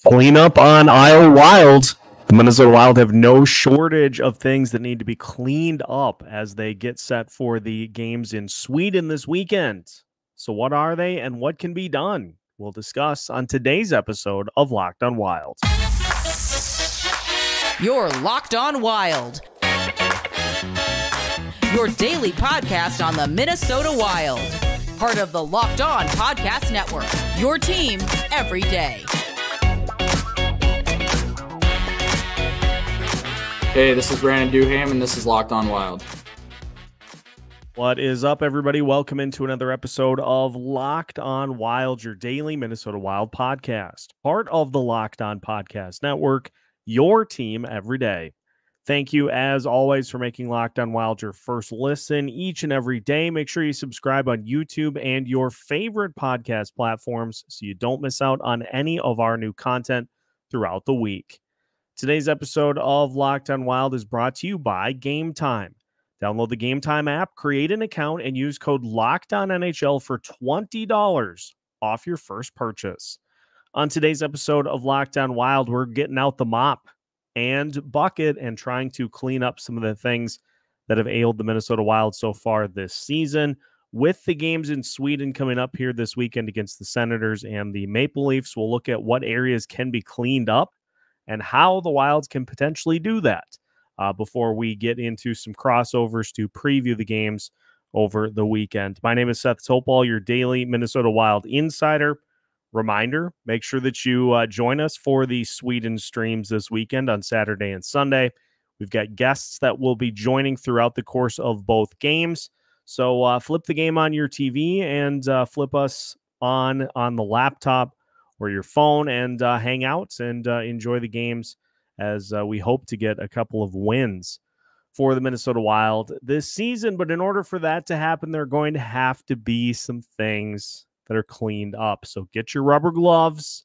Clean up on Iowa Wild. The Minnesota Wild have no shortage of things that need to be cleaned up as they get set for the games in Sweden this weekend. So what are they and what can be done? We'll discuss on today's episode of Locked on Wild. You're Locked on Wild, your daily podcast on the Minnesota Wild. Part of the Locked On Podcast Network, your team every day. Hey, this is Brandon Duham, and this is Locked on Wild. What is up, everybody? Welcome into another episode of Locked on Wild, your daily Minnesota Wild podcast. Part of the Locked on Podcast Network, your team every day. Thank you, as always, for making Locked on Wild your first listen each and every day. Make sure you subscribe on YouTube and your favorite podcast platforms so you don't miss out on any of our new content throughout the week. Today's episode of Locked on Wild is brought to you by Game Time. Download the Game Time app, create an account, and use code LOCKEDONNHL for $20 off your first purchase. On today's episode of Locked on Wild, we're getting out the mop and bucket and trying to clean up some of the things that have ailed the Minnesota Wild so far this season. With the games in Sweden coming up here this weekend against the Senators and the Maple Leafs, we'll look at what areas can be cleaned up and how the Wilds can potentially do that before we get into some crossovers to preview the games over the weekend. My name is Seth Topol, your daily Minnesota Wild insider. Reminder, make sure that you join us for the Sweden streams this weekend on Saturday and Sunday. We've got guests that will be joining throughout the course of both games. So flip the game on your TV and flip us on the laptop or your phone and hang out and enjoy the games as we hope to get a couple of wins for the Minnesota Wild this season. But in order for that to happen, there are going to have to be some things that are cleaned up. So get your rubber gloves.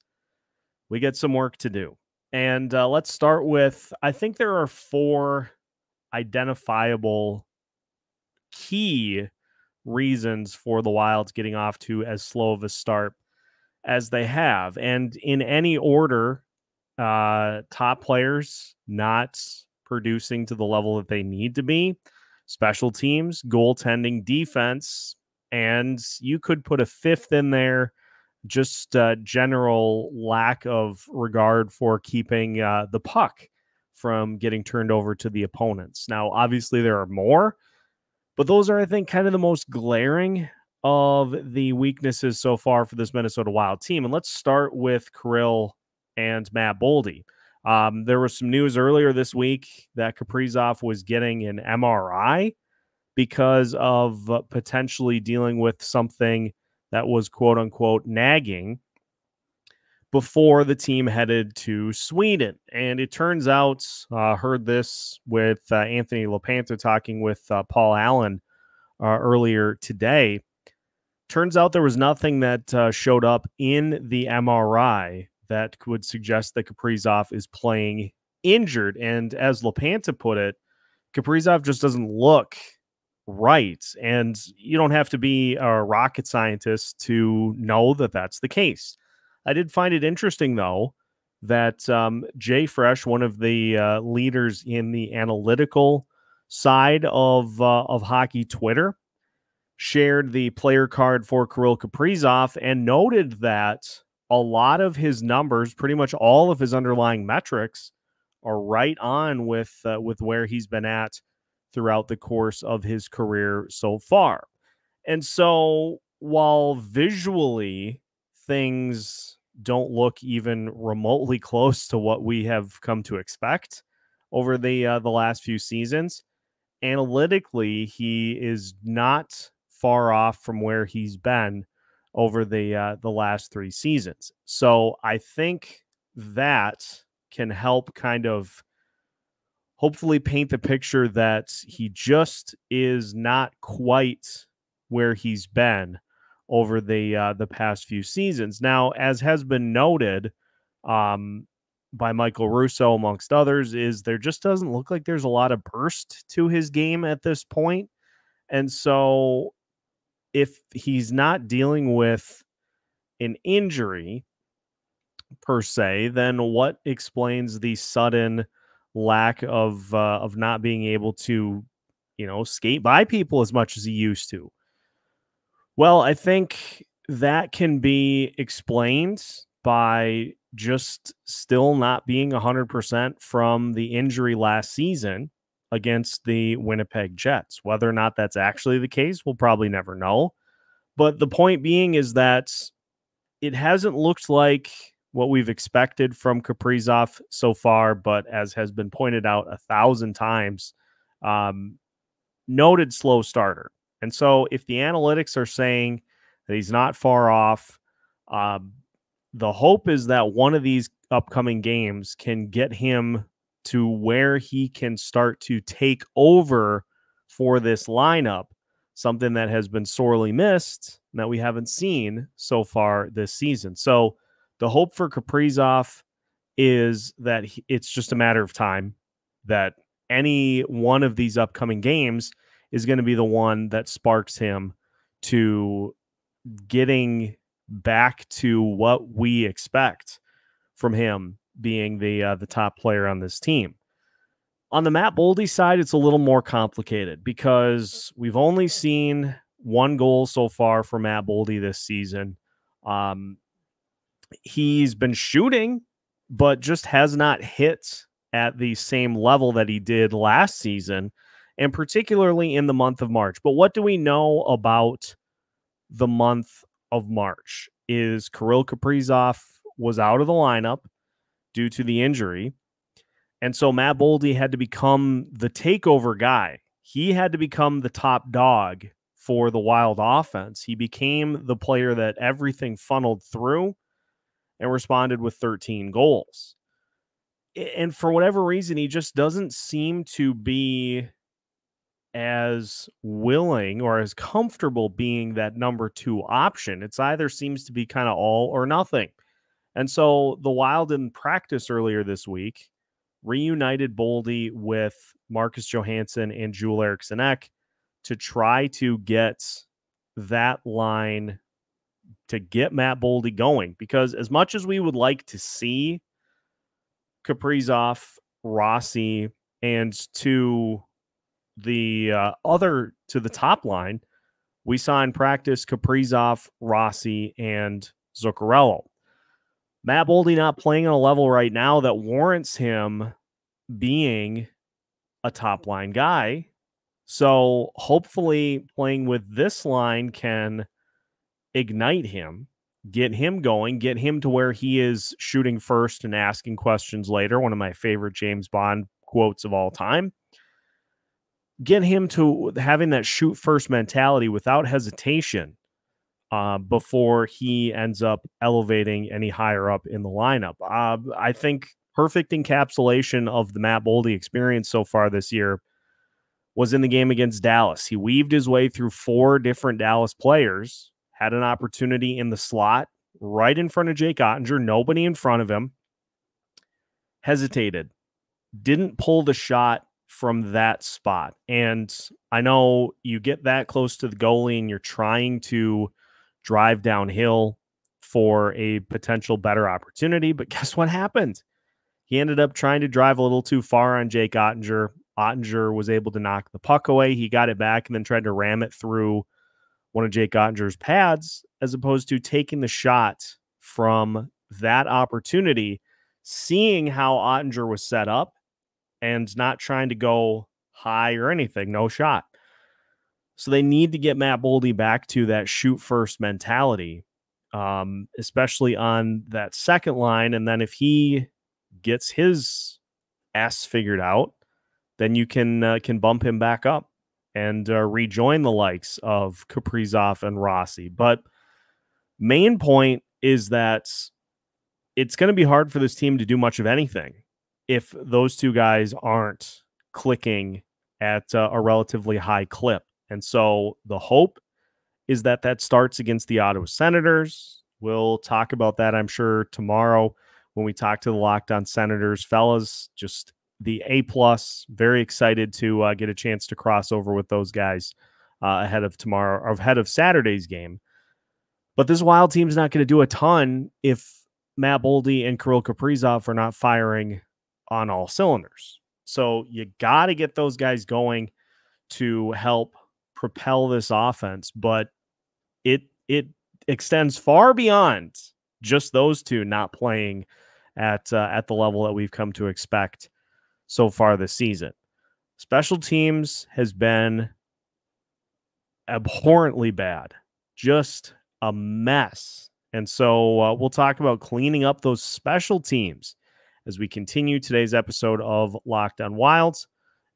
We got some work to do. And let's start with, I think there are 4 identifiable key reasons for the Wilds getting off to as slow of a start as they have. And in any order, top players not producing to the level that they need to be, special teams, goaltending, defense, and you could put a 5th in there, just general lack of regard for keeping the puck from getting turned over to the opponents. Now, obviously, there are more, but those are, I think, kind of the most glaring of the weaknesses so far for this Minnesota Wild team. And let's start with Kirill and Matt Boldy. There was some news earlier this week that Kaprizov was getting an MRI because of potentially dealing with something that was quote unquote nagging before the team headed to Sweden. And it turns out, heard this with Anthony LaPanta talking with Paul Allen earlier today. Turns out there was nothing that showed up in the MRI that would suggest that Kaprizov is playing injured. And as LaPanta put it, Kaprizov just doesn't look right. And you don't have to be a rocket scientist to know that that's the case. I did find it interesting, though, that Jay Fresh, one of the leaders in the analytical side of hockey Twitter, shared the player card for Kirill Kaprizov and noted that a lot of his numbers, pretty much all of his underlying metrics, are right on with where he's been at throughout the course of his career so far. And so while visually things don't look even remotely close to what we have come to expect over the last few seasons, analytically, he is not far off from where he's been over the last 3 seasons. So I think that can help kind of hopefully paint the picture that he just is not quite where he's been over the past few seasons. Now, as has been noted by Michael Russo, amongst others, is there just doesn't look like there's a lot of burst to his game at this point. And so if he's not dealing with an injury, per se, then what explains the sudden lack of not being able to, skate by people as much as he used to? Well, I think that can be explained by just still not being 100% from the injury last season against the Winnipeg Jets. Whether or not that's actually the case, we'll probably never know. But the point being is that it hasn't looked like what we've expected from Kaprizov so far, but as has been pointed out 1,000 times, um, noted slow starter. And so if the analytics are saying that he's not far off, um, the hope is that one of these upcoming games can get him to where he can start to take over for this lineup, something that has been sorely missed that we haven't seen so far this season. So the hope for Kaprizov is that it's just a matter of time that any one of these upcoming games is going to be the one that sparks him to getting back to what we expect from him being the top player on this team. On the Matt Boldy side, it's a little more complicated because we've only seen one goal so far from Matt Boldy this season. He's been shooting, but just has not hit at the same level that he did last season, and particularly in the month of March. But what do we know about the month of March? Is Kirill Kaprizov was out of the lineup due to the injury. And so Matt Boldy had to become the takeover guy. He had to become the top dog for the Wild offense. He became the player that everything funneled through and responded with 13 goals. And for whatever reason, he just doesn't seem to be as willing or as comfortable being that number two option. It's either seems to be kind of all or nothing. And so the Wild in practice earlier this week reunited Boldy with Marcus Johansson and Joel Eriksson to try to get that line to get Matt Boldy going. Because as much as we would like to see Kaprizov, Rossi, and to the top line, we saw in practice Kaprizov, Rossi, and Zuccarello. Matt Boldy not playing on a level right now that warrants him being a top line guy. So hopefully playing with this line can ignite him, get him going, get him to where he is shooting first and asking questions later. One of my favorite James Bond quotes of all time. Get him to having that shoot first mentality without hesitation before he ends up elevating any higher up in the lineup. I think perfect encapsulation of the Matt Boldy experience so far this year was in the game against Dallas. He weaved his way through 4 different Dallas players, had an opportunity in the slot right in front of Jake Ottinger, nobody in front of him, hesitated, didn't pull the shot from that spot. And I know you get that close to the goalie and you're trying to drive downhill for a potential better opportunity, but guess what happened? He ended up trying to drive a little too far on Jake Ottinger. Ottinger was able to knock the puck away. He got it back and then tried to ram it through one of Jake Ottinger's pads, as opposed to taking the shot from that opportunity, seeing how Ottinger was set up and not trying to go high or anything, no shot. So they need to get Matt Boldy back to that shoot first mentality, especially on that second line. And then if he gets his S figured out, then you can bump him back up and rejoin the likes of Kaprizov and Rossi. But main point is that it's going to be hard for this team to do much of anything if those two guys aren't clicking at a relatively high clip. And so the hope is that that starts against the Ottawa Senators. We'll talk about that, I'm sure, tomorrow when we talk to the Locked On Senators. Fellas, just the A+, very excited to get a chance to cross over with those guys ahead of tomorrow, or ahead of Saturday's game. But this Wild team's not going to do a ton if Matt Boldy and Kirill Kaprizov are not firing on all cylinders. So you got to get those guys going to help propel this offense, but it extends far beyond just those two not playing at the level that we've come to expect so far this season. Special teams has been abhorrently bad, just a mess. And so we'll talk about cleaning up those special teams as we continue today's episode of Locked on Wilds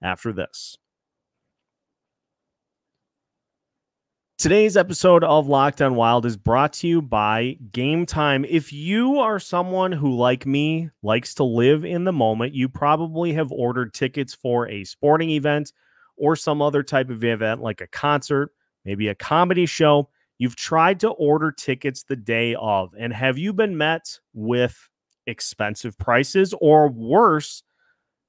after this. Today's episode of Locked on Wild is brought to you by Game Time. If you are someone who, like me, likes to live in the moment, you probably have ordered tickets for a sporting event or some other type of event like a concert, maybe a comedy show. You've tried to order tickets the day of, and have you been met with expensive prices or worse,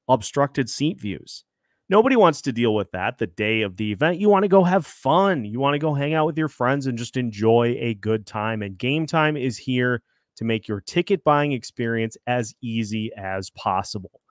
obstructed seat views? Nobody wants to deal with that the day of the event. You want to go have fun. You want to go hang out with your friends and just enjoy a good time. And Game Time is here to make your ticket buying experience as easy as possible.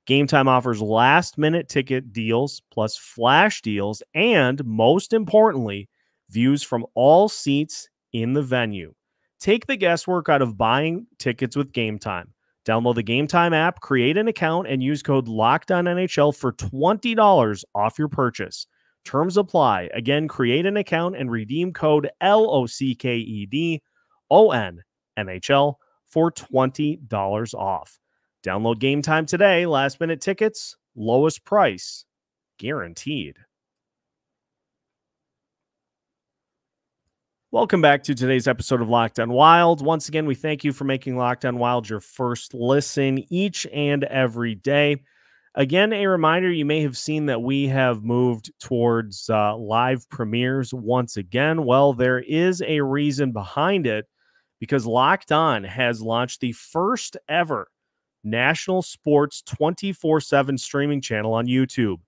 Game Time offers last-minute ticket deals plus flash deals and, most importantly, views from all seats in the venue. Take the guesswork out of buying tickets with Game Time. Download the Game Time app, create an account, and use code LOCKEDONNHL for $20 off your purchase. Terms apply. Again, create an account and redeem code LOCKEDONNHL for $20 off. Download Game Time today. Last-minute tickets, lowest price, guaranteed. Welcome back to today's episode of Locked on Wild. Once again, we thank you for making Locked on Wild your first listen each and every day. Again, a reminder, you may have seen that we have moved towards live premieres once again. Well, there is a reason behind it, because Locked On has launched the first ever national sports 24/7 streaming channel on YouTube.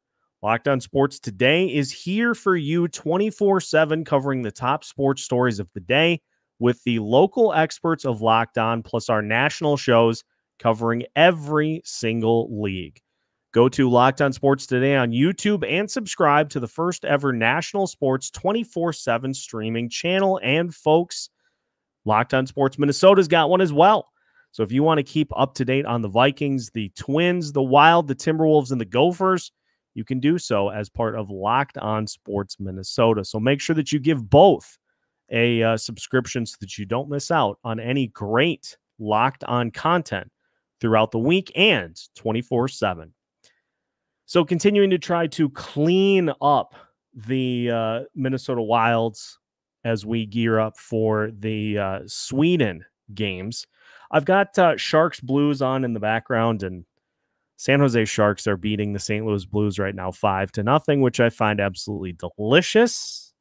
Locked On Sports Today is here for you 24/7, covering the top sports stories of the day with the local experts of Locked On, plus our national shows covering every single league. Go to Locked On Sports Today on YouTube and subscribe to the first ever national sports 24/7 streaming channel. And folks, Locked On Sports Minnesota's got one as well. So if you want to keep up to date on the Vikings, the Twins, the Wild, the Timberwolves, and the Gophers, you can do so as part of Locked On Sports Minnesota. So make sure that you give both a subscription so that you don't miss out on any great Locked On content throughout the week and 24/7. So continuing to try to clean up the Minnesota Wilds as we gear up for the Sweden games. I've got Sharks Blues on in the background, and San Jose Sharks are beating the St. Louis Blues right now 5-0, which I find absolutely delicious.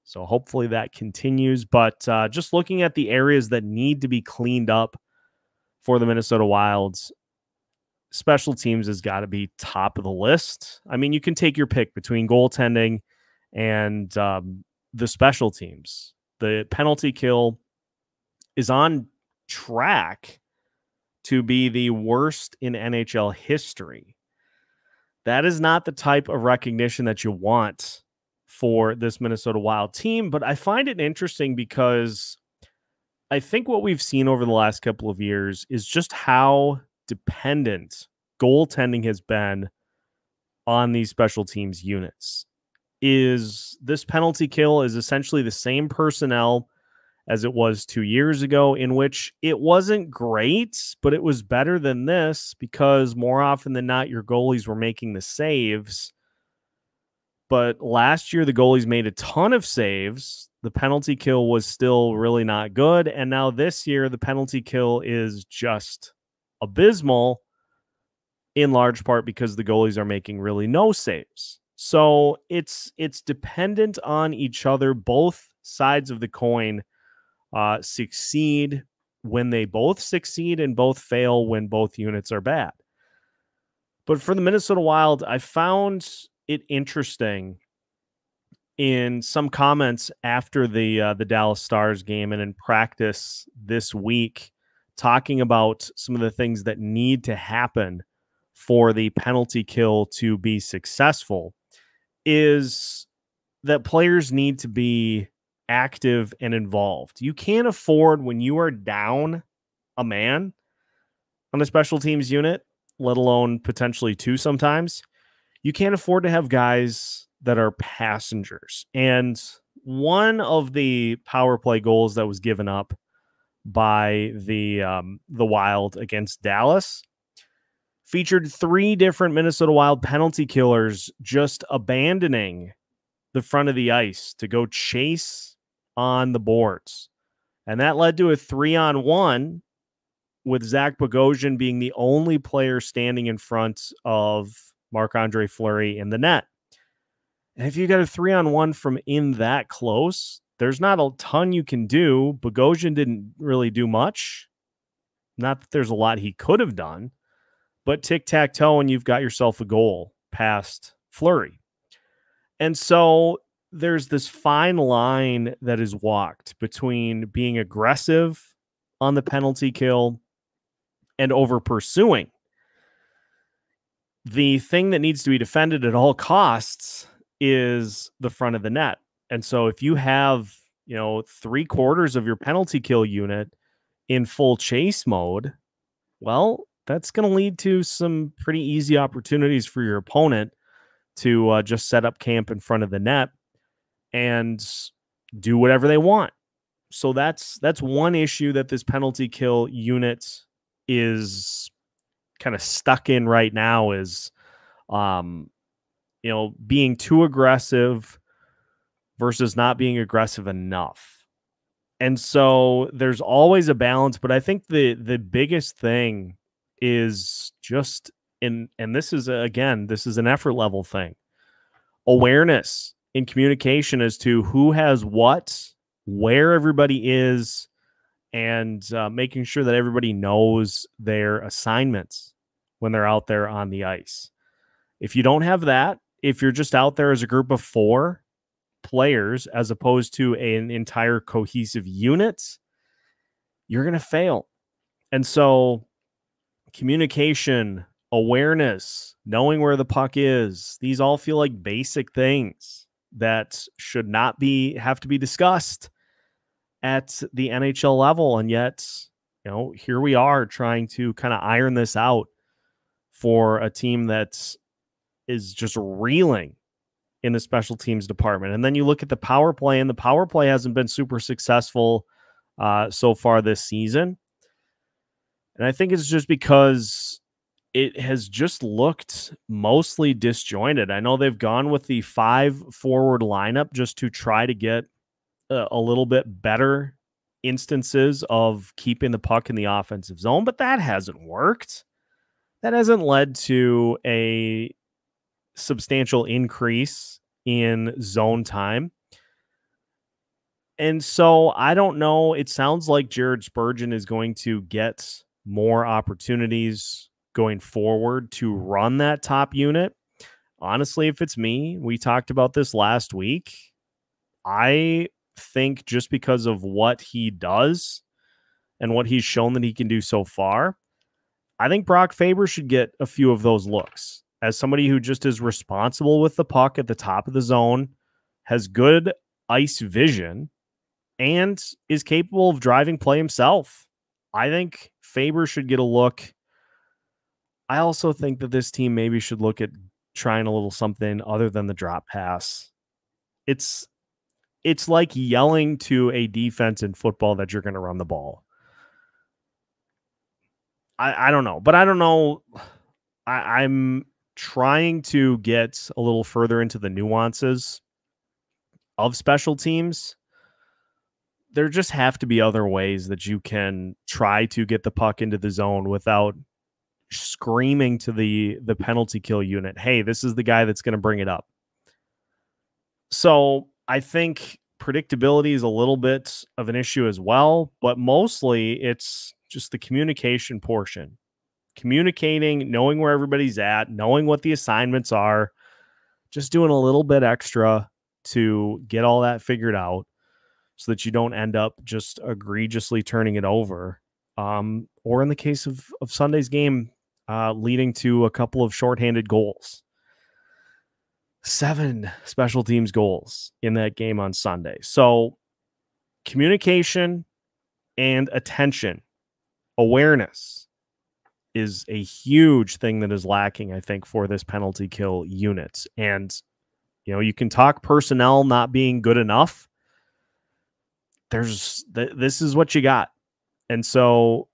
So hopefully that continues. But just looking at the areas that need to be cleaned up for the Minnesota Wilds, special teams has got to be top of the list. I mean, you can take your pick between goaltending and the special teams. The penalty kill is on track to be the worst in NHL history. That is not the type of recognition that you want for this Minnesota Wild team, but I find it interesting because I think what we've seen over the last couple of years is just how dependent goaltending has been on these special teams units. Is this penalty kill is essentially the same personnel as it was 2 years ago, in which it wasn't great, but it was better than this because more often than not, your goalies were making the saves. But last year, the goalies made a ton of saves. The penalty kill was still really not good. And now this year, the penalty kill is just abysmal, in large part because the goalies are making really no saves. So it's dependent on each other. Both sides of the coin succeed when they both succeed and both fail when both units are bad. But for the Minnesota Wild, I found it interesting in some comments after the Dallas Stars game and in practice this week talking about some of the things that need to happen for the penalty kill to be successful, is that players need to be active and involved. You can't afford, when you are down a man on a special teams unit, let alone potentially two sometimes, you can't afford to have guys that are passengers. And one of the power play goals that was given up by the Wild against Dallas featured 3 different Minnesota Wild penalty killers just abandoning the front of the ice to go chase on the boards. And that led to a 3-on-1 with Zach Bogosian being the only player standing in front of Marc-Andre Fleury in the net. And if you got a 3-on-1 from in that close, there's not a ton you can do. Bogosian didn't really do much. Not that there's a lot he could have done, but tic-tac-toe and you've got yourself a goal past Fleury. And so there's this fine line that is walked between being aggressive on the penalty kill and over pursuing. The thing that needs to be defended at all costs is the front of the net. And so if you have, 3/4 of your penalty kill unit in full chase mode, well, that's going to lead to some pretty easy opportunities for your opponent to just set up camp in front of the net and do whatever they want. So that's one issue that this penalty kill unit is kind of stuck in right now, is being too aggressive versus not being aggressive enough. And so there's always a balance, but I think the biggest thing is just and this is an effort level thing. Awareness in communication as to who has what, where everybody is, and making sure that everybody knows their assignments when they're out there on the ice. If you don't have that, if you're just out there as a group of 4 players as opposed to an entire cohesive unit, you're going to fail. And so communication, awareness, knowing where the puck is, these all feel like basic things that should not have to be discussed at the NHL level. And yet, here we are trying to kind of iron this out for a team that is just reeling in the special teams department. And then you look at the power play, and the power play hasn't been super successful so far this season. And I think it's just because it has just looked mostly disjointed. I know they've gone with the 5-forward lineup just to try to get a little bit better instances of keeping the puck in the offensive zone, but that hasn't worked. That hasn't led to a substantial increase in zone time. And so I don't know. It sounds like Jared Spurgeon is going to get more opportunities going forward to run that top unit. Honestly, if it's me, we talked about this last week. I think just because of what he does and what he's shown that he can do so far, I think Brock Faber should get a few of those looks as somebody who just is responsible with the puck at the top of the zone, has good ice vision, and is capable of driving play himself. I think Faber should get a look. I also think that this team maybe should look at trying a little something other than the drop pass. It's like yelling to a defense in football that you're going to run the ball. I don't know, but I don't know. I'm trying to get a little further into the nuances of special teams. There just have to be other ways that you can try to get the puck into the zone without screaming to the penalty kill unit, hey, this is the guy that's going to bring it up. So I think predictability is a little bit of an issue as well, but mostly it's just the communication portion. Communicating, knowing where everybody's at, knowing what the assignments are, just doing a little bit extra to get all that figured out so that you don't end up just egregiously turning it over or in the case of Sunday's game, leading to a couple of shorthanded goals. 7 special teams goals in that game on Sunday. So communication and attention, awareness is a huge thing that is lacking, I think, for this penalty kill unit. And, you can talk personnel not being good enough. This is what you got. And so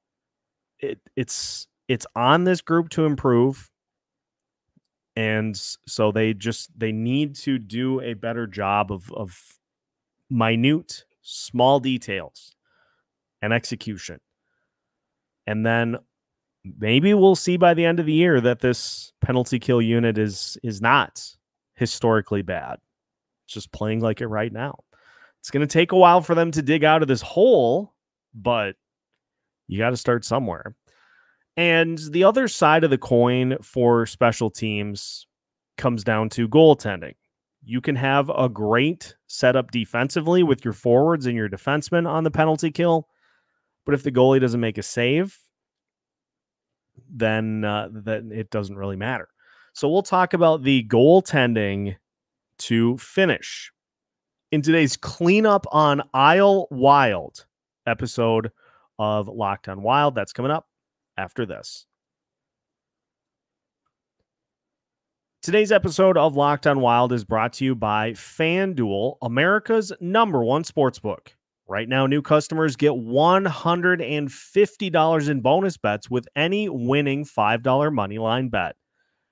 it's on this group to improve. And so they need to do a better job of minute, small details and execution. And then maybe we'll see by the end of the year that this penalty kill unit is not historically bad. It's just playing like it right now. It's going to take a while for them to dig out of this hole, but you got to start somewhere. And the other side of the coin for special teams comes down to goaltending. You can have a great setup defensively with your forwards and your defensemen on the penalty kill, but if the goalie doesn't make a save, then it doesn't really matter. So we'll talk about the goaltending to finish in today's Cleanup on Isle Wild episode of Locked on Wild. That's coming up after this. Today's episode of Locked on Wild is brought to you by FanDuel, America's #1 sportsbook. Right now, new customers get $150 in bonus bets with any winning $5 moneyline bet.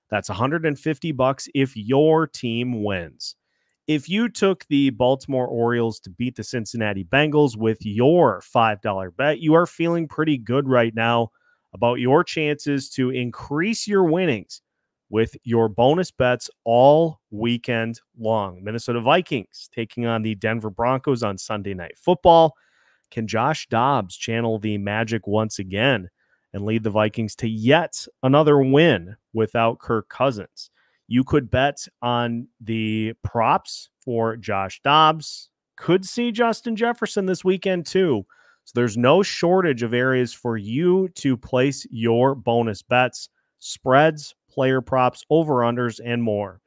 That's $150 if your team wins. If you took the Baltimore Orioles to beat the Cincinnati Bengals with your $5 bet, you are feeling pretty good right now about your chances to increase your winnings with your bonus bets all weekend long. Minnesota Vikings taking on the Denver Broncos on Sunday Night Football. Can Josh Dobbs channel the magic once again and lead the Vikings to yet another win without Kirk Cousins? You could bet on the props for Josh Dobbs. Could see Justin Jefferson this weekend too. So there's no shortage of areas for you to place your bonus bets, spreads, player props, over-unders, and more.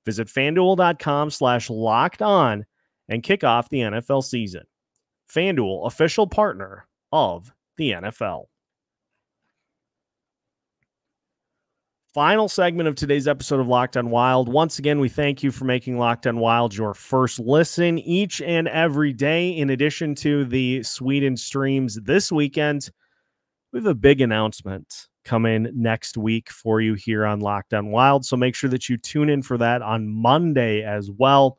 Visit FanDuel.com/lockedon and kick off the NFL season. FanDuel, official partner of the NFL. Final segment of today's episode of Locked on Wild. Once again, we thank you for making Locked on Wild your first listen each and every day. In addition to the Sweden streams this weekend, we have a big announcement coming next week for you here on Locked on Wild. So make sure that you tune in for that on Monday as well,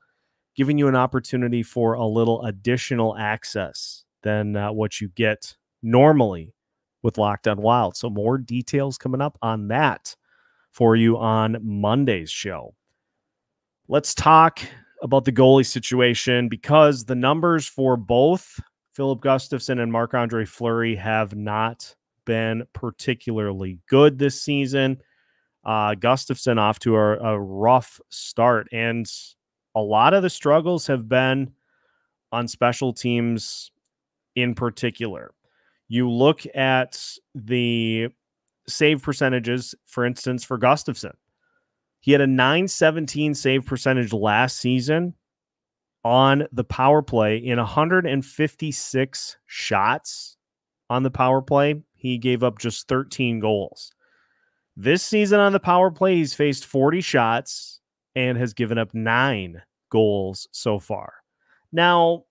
giving you an opportunity for a little additional access than what you get normally with Locked on Wild. So more details coming up on that for you on Monday's show. Let's talk about the goalie situation, because the numbers for both Filip Gustavsson and Marc-Andre Fleury have not been particularly good this season. Gustavsson off to a rough start, and a lot of the struggles have been on special teams in particular. You look at the save percentages, for instance, for Gustavsson. He had a .917 save percentage last season on the power play in 156 shots on the power play. He gave up just 13 goals. This season on the power play, he's faced 40 shots and has given up 9 goals so far. Now,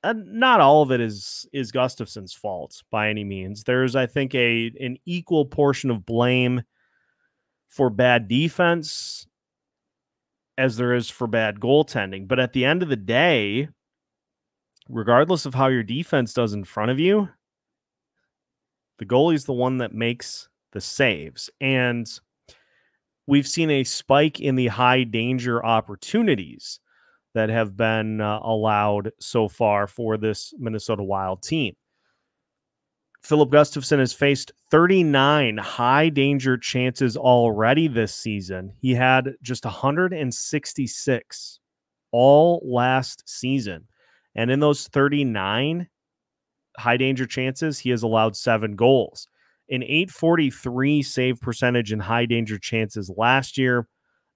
not all of it is Gustafsson's fault by any means. There's, I think, an equal portion of blame for bad defense as there is for bad goaltending. But at the end of the day, regardless of how your defense does in front of you, the goalie's the one that makes the saves. And we've seen a spike in the high danger opportunities that have been allowed so far for this Minnesota Wild team. Filip Gustavsson has faced 39 high danger chances already this season. He had just 166 all last season. And in those 39, high danger chances, he has allowed 7 goals. An .843 save percentage in high danger chances last year,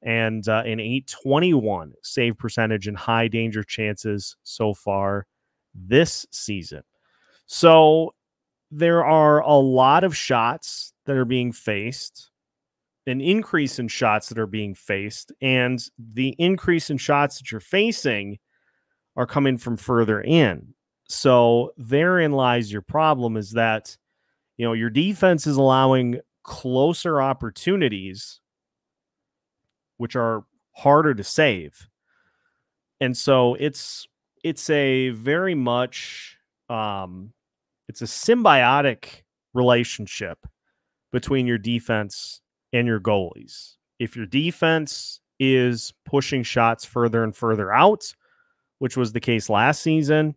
and an .821 save percentage in high danger chances so far this season. So there are a lot of shots that are being faced, an increase in shots that are being faced, and the increase in shots that you're facing are coming from further in. So therein lies your problem, is that, your defense is allowing closer opportunities, which are harder to save. And so it's a very much it's a symbiotic relationship between your defense and your goalies. If your defense is pushing shots further and further out, which was the case last season,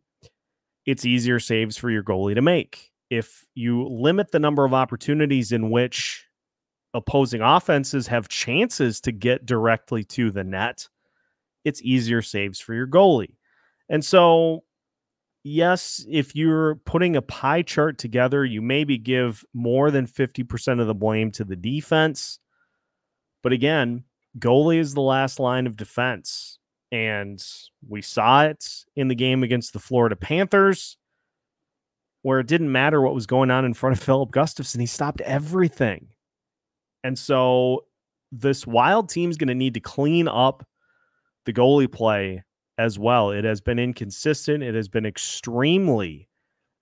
it's easier saves for your goalie to make. If you limit the number of opportunities in which opposing offenses have chances to get directly to the net, it's easier saves for your goalie. And so, yes, if you're putting a pie chart together, you maybe give more than 50% of the blame to the defense. But again, goalie is the last line of defense. And we saw it in the game against the Florida Panthers, where it didn't matter what was going on in front of Philip Gustafsson. He stopped everything. And so this Wild team is going to need to clean up the goalie play as well. It has been inconsistent. It has been extremely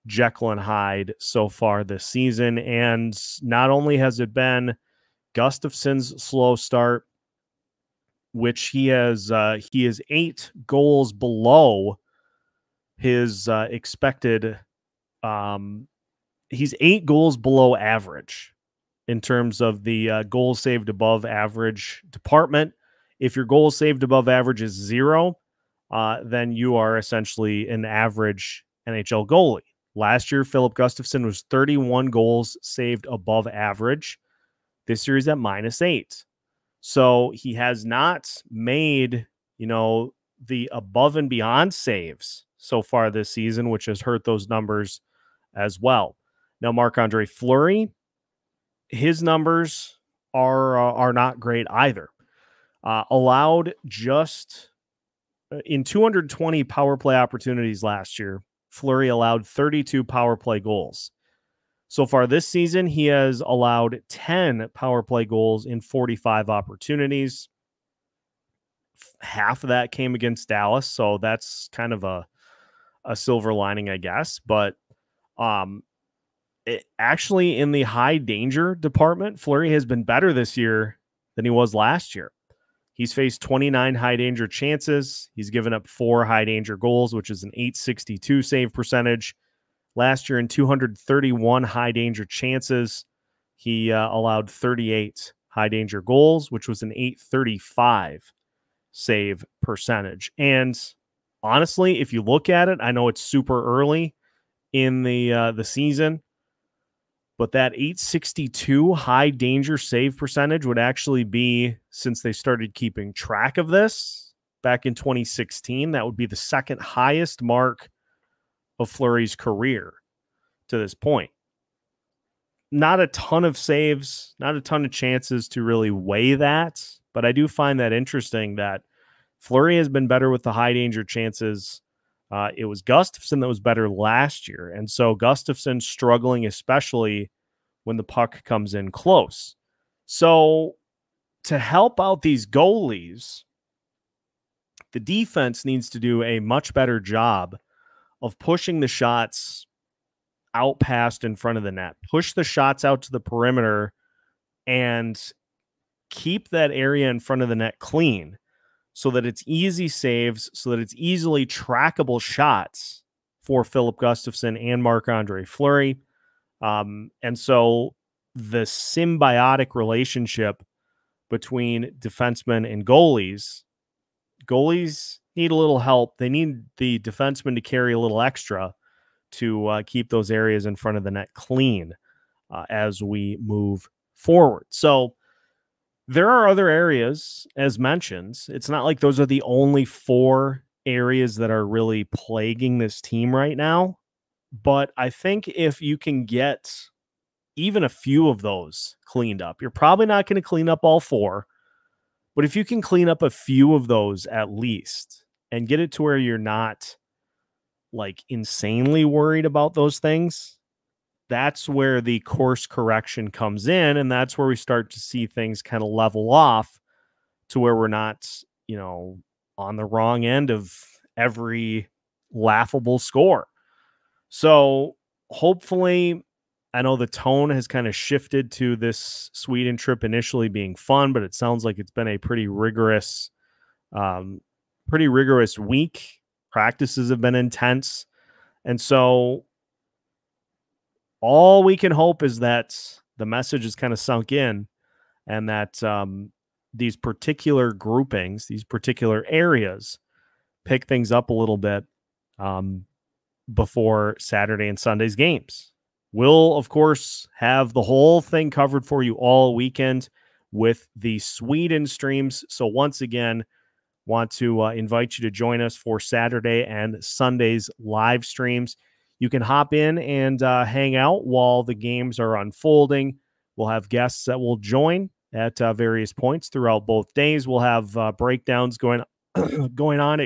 Jekyll and Hyde so far this season. And not only has it been Gustafsson's slow start, which he is 8 goals below his expected. He's 8 goals below average in terms of the goals saved above average department. If your goals saved above average is 0, then you are essentially an average NHL goalie. Last year, Philip Gustafsson was 31 goals saved above average. This year he's at -8. So he has not made, the above and beyond saves so far this season, which has hurt those numbers as well. Now, Marc-Andre Fleury, his numbers are not great either. Allowed just in 220 power play opportunities last year, Fleury allowed 32 power play goals. So far this season, he has allowed 10 power play goals in 45 opportunities. Half of that came against Dallas, so that's kind of a silver lining, I guess. But actually, in the high danger department, Fleury has been better this year than he was last year. He's faced 29 high danger chances. He's given up 4 high danger goals, which is an .862 save percentage. Last year, in 231 high danger chances, he allowed 38 high danger goals, which was an .835 save percentage. And honestly, if you look at it, I know it's super early in the season, but that .862 high danger save percentage would actually be, since they started keeping track of this back in 2016, that would be the second highest mark of Fleury's career to this point. Not a ton of saves, not a ton of chances to really weigh that, but I do find that interesting that Fleury has been better with the high danger chances. It was Gustafsson that was better last year, and so Gustafsson struggling, especially when the puck comes in close. So to help out these goalies, the defense needs to do a much better job of pushing the shots out past in front of the net, push the shots out to the perimeter, and keep that area in front of the net clean so that it's easy saves, so that it's easily trackable shots for Philip Gustafsson and Marc-Andre Fleury. And so the symbiotic relationship between defensemen and goalies need a little help. They need the defenseman to carry a little extra to keep those areas in front of the net clean as we move forward. So there are other areas, as mentioned. It's not like those are the only 4 areas that are really plaguing this team right now. But I think if you can get even a few of those cleaned up, you're probably not going to clean up all 4, but if you can clean up a few of those at least and get it to where you're not like insanely worried about those things, that's where the course correction comes in. And that's where we start to see things kind of level off to where we're not, on the wrong end of every laughable score. So hopefully, I know the tone has kind of shifted to this Sweden trip initially being fun, but it sounds like it's been a um, pretty rigorous week. Practices have been intense. And so all we can hope is that the message is kind of sunk in and that these particular groupings, these particular areas pick things up a little bit before Saturday and Sunday's games. We'll, of course, have the whole thing covered for you all weekend with the Sweden streams. So once again, want to invite you to join us for Saturday and Sunday's live streams. You can hop in and hang out while the games are unfolding. We'll have guests that will join at various points throughout both days. We'll have breakdowns going on,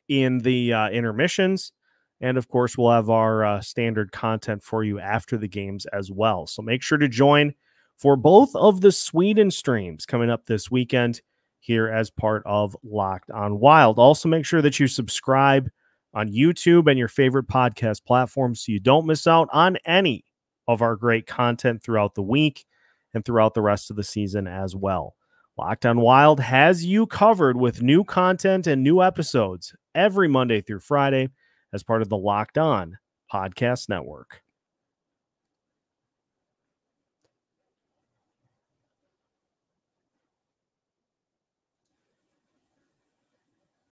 in the intermissions. And of course, we'll have our standard content for you after the games as well. So make sure to join for both of the Sweden streams coming up this weekend here as part of Locked on Wild. Also, make sure that you subscribe on YouTube and your favorite podcast platforms so you don't miss out on any of our great content throughout the week and throughout the rest of the season as well. Locked on Wild has you covered with new content and new episodes every Monday through Friday as part of the Locked On Podcast Network.